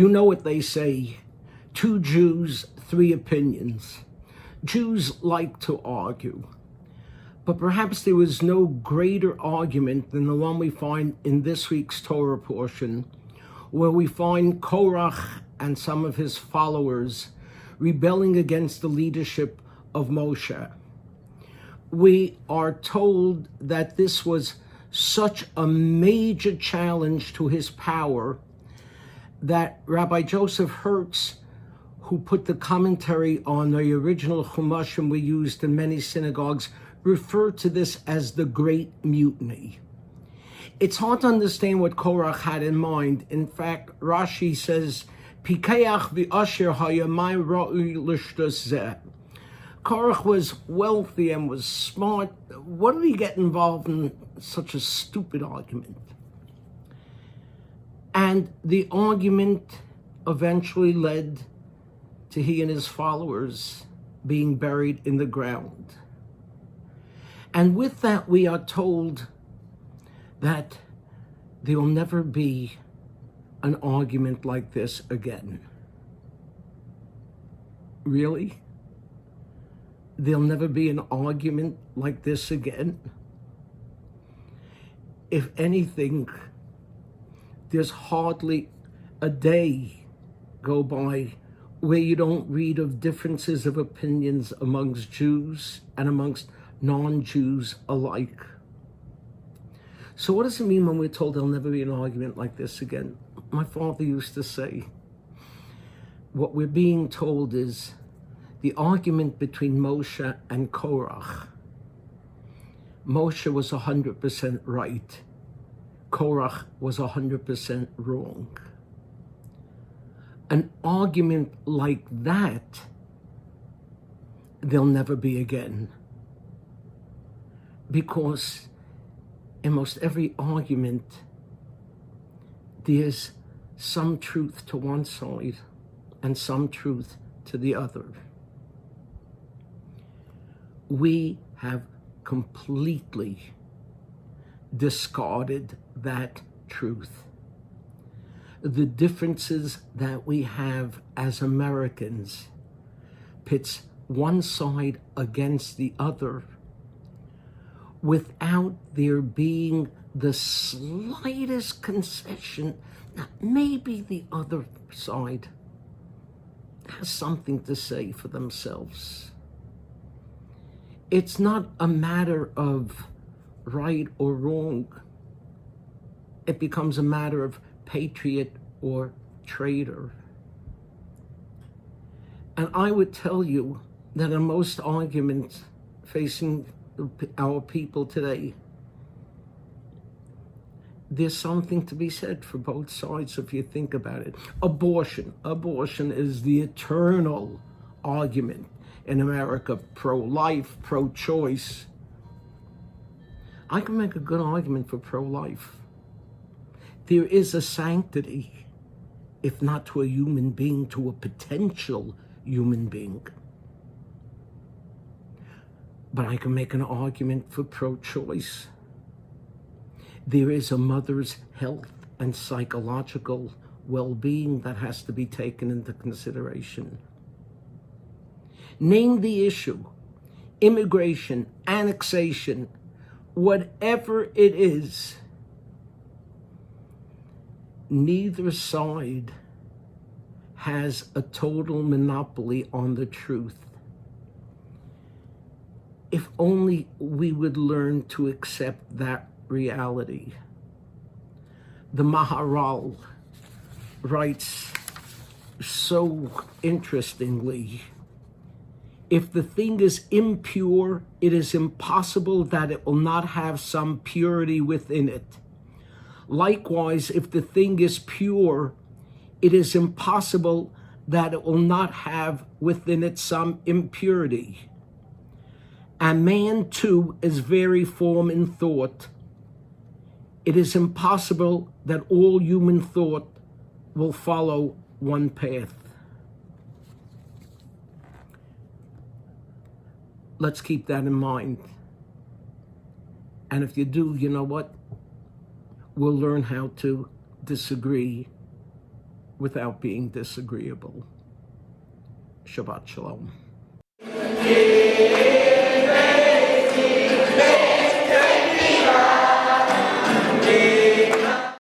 You know what they say, 2 Jews, 3 opinions. Jews like to argue, but perhaps there was no greater argument than the one we find in this week's Torah portion, where we find Korach and some of his followers rebelling against the leadership of Moshe. We are told that this was such a major challenge to his power that Rabbi Joseph Hertz, who put the commentary on the original Chumashim we used in many synagogues, referred to this as the Great Mutiny. It's hard to understand what Korach had in mind. In fact, Rashi says, Pikeach v'asher hayamai ra'i lishtazeh. Korach was wealthy and was smart. What did he get involved in such a stupid argument? And the argument eventually led to he and his followers being buried in the ground. And with that, we are told that there will never be an argument like this again. Really? There'll never be an argument like this again? If anything, there's hardly a day go by where you don't read of differences of opinions amongst Jews and amongst non-Jews alike. So what does it mean when we're told there'll never be an argument like this again? My father used to say, what we're being told is the argument between Moshe and Korach. Moshe was 100% right. Korach was 100% wrong. An argument like that, there'll never be again. Because in most every argument, there's some truth to one side and some truth to the other. We have completely discarded that truth. The differences that we have as Americans pits one side against the other without there being the slightest concession that maybe the other side has something to say for themselves. It's not a matter of right or wrong. It becomes a matter of patriot or traitor. And I would tell you that in most arguments facing our people today, there's something to be said for both sides if you think about it. Abortion is the eternal argument in America, pro-life, pro-choice. I can make a good argument for pro-life. There is a sanctity, if not to a human being, to a potential human being. But I can make an argument for pro-choice. There is a mother's health and psychological well-being that has to be taken into consideration. Name the issue, immigration, annexation, whatever it is, neither side has a total monopoly on the truth. If only we would learn to accept that reality. The Maharal writes so interestingly, if the thing is impure, it is impossible that it will not have some purity within it. Likewise, if the thing is pure, it is impossible that it will not have within it some impurity. And man, too, is very form in thought. It is impossible that all human thought will follow one path. Let's keep that in mind. And if you do, you know what? We'll learn how to disagree without being disagreeable. Shabbat Shalom.